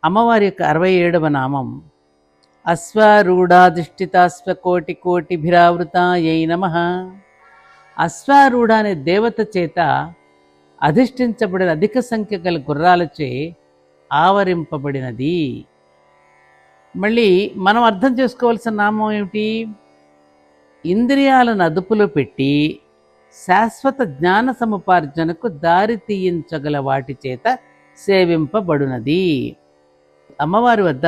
అమ్మవారి యొక్క 67వ నామం అశ్వారూఢాధిష్ఠితాశ్వకోటి కోటిభిరావృతాయై నమః. అశ్వారూఢ అనే దేవత చేత అధిష్ఠించబడిన అధిక సంఖ్య గల గుర్రాలచే ఆవరింపబడినది. మళ్ళీ మనం అర్థం చేసుకోవాల్సిన నామం ఏమిటి? ఇంద్రియాలను అదుపులో పెట్టి శాశ్వత జ్ఞాన సముపార్జనకు దారి తీయించగల వాటి చేత సేవింపబడునది. అమ్మవారి వద్ద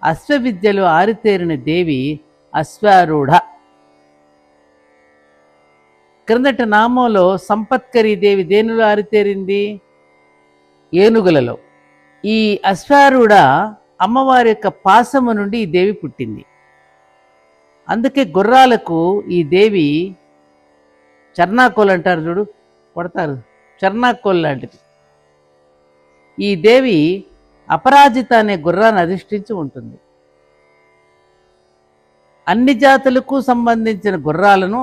అశ్వవిద్యలో ఆరితేరిన దేవి అశ్వారూఢ. క్రిందటి నామంలో సంపత్కరీ దేవి దేనిలో ఆరితేరింది? ఏనుగులలో. ఈ అశ్వారూఢ అమ్మవారి యొక్క పాశము నుండి ఈ దేవి పుట్టింది. అందుకే గుర్రాలకు ఈ దేవి చర్నాకోల్ అంటారు చూడు, కొడతారు, చర్నాకోల్ లాంటిది. ఈ దేవి అపరాజిత అనే గుర్రాన్ని అధిష్ఠించి ఉంటుంది. అన్ని జాతులకు సంబంధించిన గుర్రాలను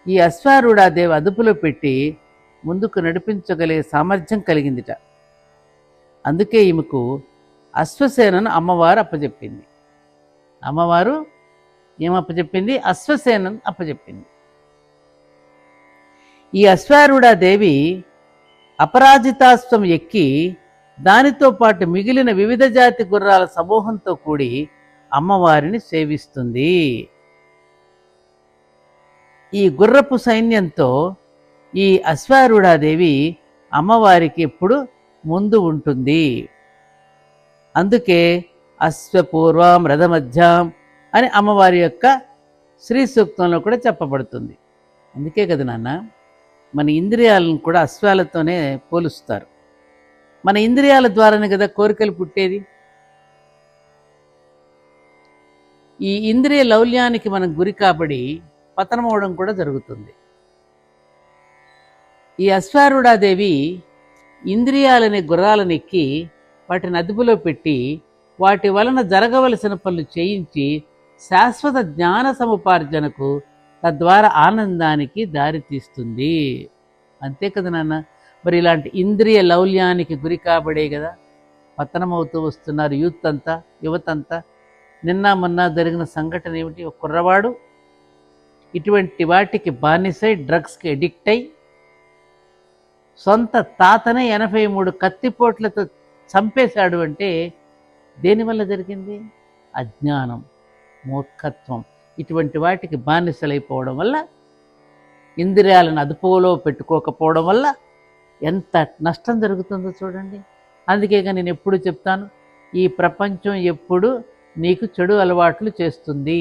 ఈ అశ్వారూఢాదేవి అదుపులో పెట్టి ముందుకు నడిపించగలిగే సామర్థ్యం కలిగిందిట. అందుకే ఈమెకు అశ్వసేనను అమ్మవారు అప్పచెప్పింది. అమ్మవారు ఏమప్పచెప్పింది? అశ్వసేనను అప్పచెప్పింది. ఈ అశ్వారూఢాదేవి అపరాజితాశ్వం ఎక్కి దానితో పాటు మిగిలిన వివిధ జాతి గుర్రాల సమూహంతో కూడి అమ్మవారిని సేవిస్తుంది. ఈ గుర్రపు సైన్యంతో ఈ అశ్వారూఢాదేవి అమ్మవారికి ఎప్పుడు ముందు ఉంటుంది. అందుకే అశ్వపూర్వం రథమధ్యాం అని అమ్మవారి యొక్క శ్రీ సూక్తంలో కూడా చెప్పబడుతుంది. అందుకే కదా నాన్న మన ఇంద్రియాలను కూడా అశ్వాలతోనే పోలుస్తారు. మన ఇంద్రియాల ద్వారానే కదా కోరికలు పుట్టేది. ఈ ఇంద్రియ లౌల్యానికి మనం గురి కాబడి పతనమవడం కూడా జరుగుతుంది. ఈ అశ్వారూఢాదేవి ఇంద్రియాలనే గుర్రాలను ఎక్కి వాటిని అదుపులో పెట్టి వాటి వలన జరగవలసిన పనులు చేయించి శాశ్వత జ్ఞాన సముపార్జనకు తద్వారా ఆనందానికి దారితీస్తుంది. అంతే కదా నాన్న. మరి ఇలాంటి ఇంద్రియ లౌల్యానికి గురి కాబడే కదా పతనమవుతూ వస్తున్నారు యూత్ అంతా, యువతంతా. నిన్న మొన్న జరిగిన సంఘటన ఏమిటి? ఒక కుర్రవాడు ఇటువంటి వాటికి బానిసై డ్రగ్స్కి ఎడిక్ట్ అయి సొంత తాతనే 83 కత్తిపోట్లతో చంపేశాడు. అంటే దేనివల్ల జరిగింది? అజ్ఞానం, మూర్ఖత్వం. ఇటువంటి వాటికి బానిసలైపోవడం వల్ల, ఇంద్రియాలను అదుపులో పెట్టుకోకపోవడం వల్ల ఎంత నష్టం జరుగుతుందో చూడండి. అందుకేగా నేను ఎప్పుడు చెప్తాను, ఈ ప్రపంచం ఎప్పుడు నీకు చెడు అలవాట్లు చేస్తుంది.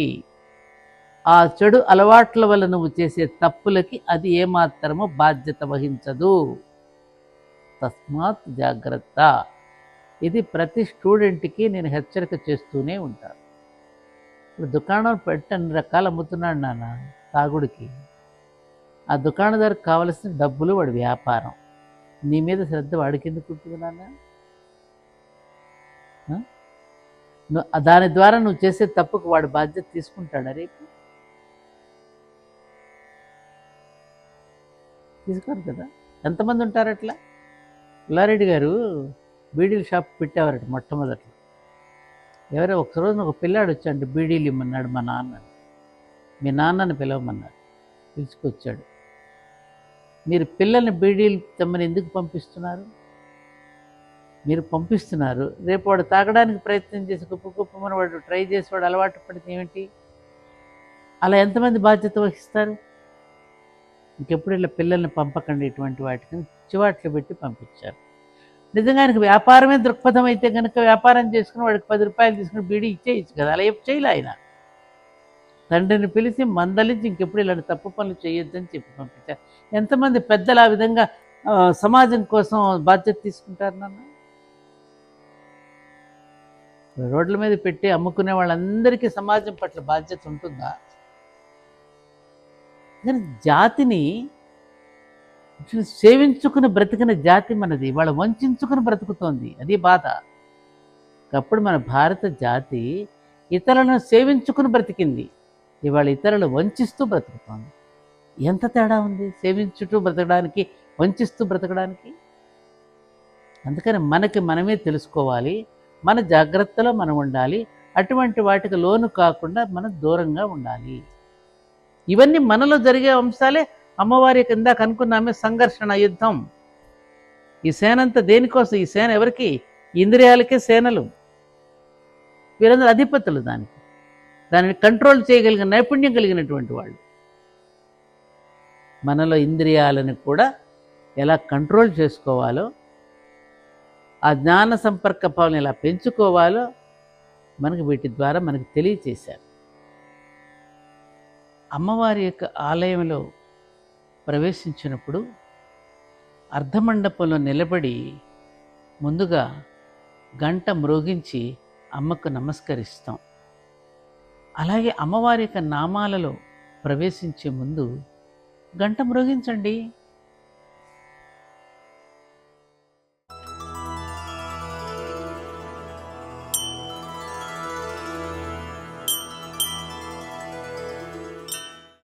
ఆ చెడు అలవాట్ల వల్ల నువ్వు చేసే తప్పులకి అది ఏమాత్రమో బాధ్యత వహించదు. తస్మాత్ జాగ్రత్త. ఇది ప్రతి స్టూడెంట్కి నేను హెచ్చరిక చేస్తూనే ఉంటాను. ఇప్పుడు దుకాణం పెట్టి అన్ని రకాలు అమ్ముతున్నాడు నాన్న తాగుడికి. ఆ దుకాణదారికి కావలసిన డబ్బులు వాడి వ్యాపారం. నీ మీద శ్రద్ధ వాడికి ఎందుకు ఉంటుంది నాన్న? దాని ద్వారా నువ్వు చేసే తప్పుకు వాడు బాధ్యత తీసుకుంటాడా రేపు? తీసుకోరు కదా. ఎంతమంది ఉంటారు అట్లా? పుల్లారెడ్డి గారు బీడీల షాప్ పెట్టేవారట మొట్టమొదట్లో. ఎవరో ఒకరోజు ఒక పిల్లాడు వచ్చాడు, బీడీలు ఇమ్మన్నాడు మా నాన్న. మీ నాన్నని పిలవమన్నాడు. పిలుచుకొచ్చాడు. మీరు పిల్లల్ని బీడీలు తెమ్మని ఎందుకు పంపిస్తున్నారు? మీరు పంపిస్తున్నారు, రేపు వాడు తాగడానికి ప్రయత్నం చేసి కుప్పమని వాడు ట్రై చేసి వాడు అలవాటు పడితే ఏమిటి? అలా ఎంతమంది బాధ్యత వహిస్తారు? ఇంకెప్పుడు ఇలా పిల్లల్ని పంపకండి ఇటువంటి వాటికి చివాట్లు పెట్టి పంపించారు. నిజంగానికి వ్యాపారమే దృక్పథం అయితే కనుక వ్యాపారం చేసుకుని వాడికి 10 రూపాయలు తీసుకుని బీడీ ఇచ్చేయచ్చు కదా. అలా చేయలే ఆయన. తండ్రిని పిలిచి మందలించి ఇంకెప్పుడు ఇలాంటి తప్పు పనులు చేయొద్దని చెప్పి పంపించారు. ఎంతమంది పెద్దలు ఆ విధంగా సమాజం కోసం బాధ్యత తీసుకుంటారు నాన్న? రోడ్ల మీద పెట్టి అమ్ముకునే వాళ్ళందరికీ సమాజం పట్ల బాధ్యత ఉంటుందా? కానీ జాతిని సేవించుకుని బ్రతికిన జాతి మనది. వాళ్ళు వంచుకుని బ్రతుకుతోంది. అది బాధ. ఒకప్పుడు మన భారత జాతి ఇతరులను సేవించుకుని బ్రతికింది. ఇవాళ ఇతరులు వంచిస్తూ బ్రతుకుతోంది. ఎంత తేడా ఉంది సేవించుతూ బ్రతకడానికి, వంచిస్తూ బ్రతకడానికి. అందుకని మనకి మనమే తెలుసుకోవాలి, మన జాగ్రత్తలో మనం ఉండాలి, అటువంటి వాటికి లోను కాకుండా మనం దూరంగా ఉండాలి. ఇవన్నీ మనలో జరిగే అంశాలే అమ్మవారి కింద కనుక్కున్నామే సంఘర్షణ, యుద్ధం. ఈ సేన అంతా దేనికోసం? ఈ సేన ఎవరికి? ఇంద్రియాలకే సేనలు. వీరందరూ అధిపతులు దానిని కంట్రోల్ చేయగలిగిన నైపుణ్యం కలిగినటువంటి వాళ్ళు. మనలో ఇంద్రియాలను కూడా ఎలా కంట్రోల్ చేసుకోవాలో, ఆ జ్ఞాన సంపర్క భావాలను ఎలా పెంచుకోవాలో మనకు వీటి ద్వారా మనకు తెలియచేశారు. అమ్మవారి యొక్క ఆలయంలో ప్రవేశించినప్పుడు అర్ధమండపంలో నిలబడి ముందుగా గంట మ్రోగించి అమ్మకు నమస్కరిస్తాం. అలాగే అమ్మవారి యొక్క నామాలలో ప్రవేశించే ముందు గంట మ్రోగించండి.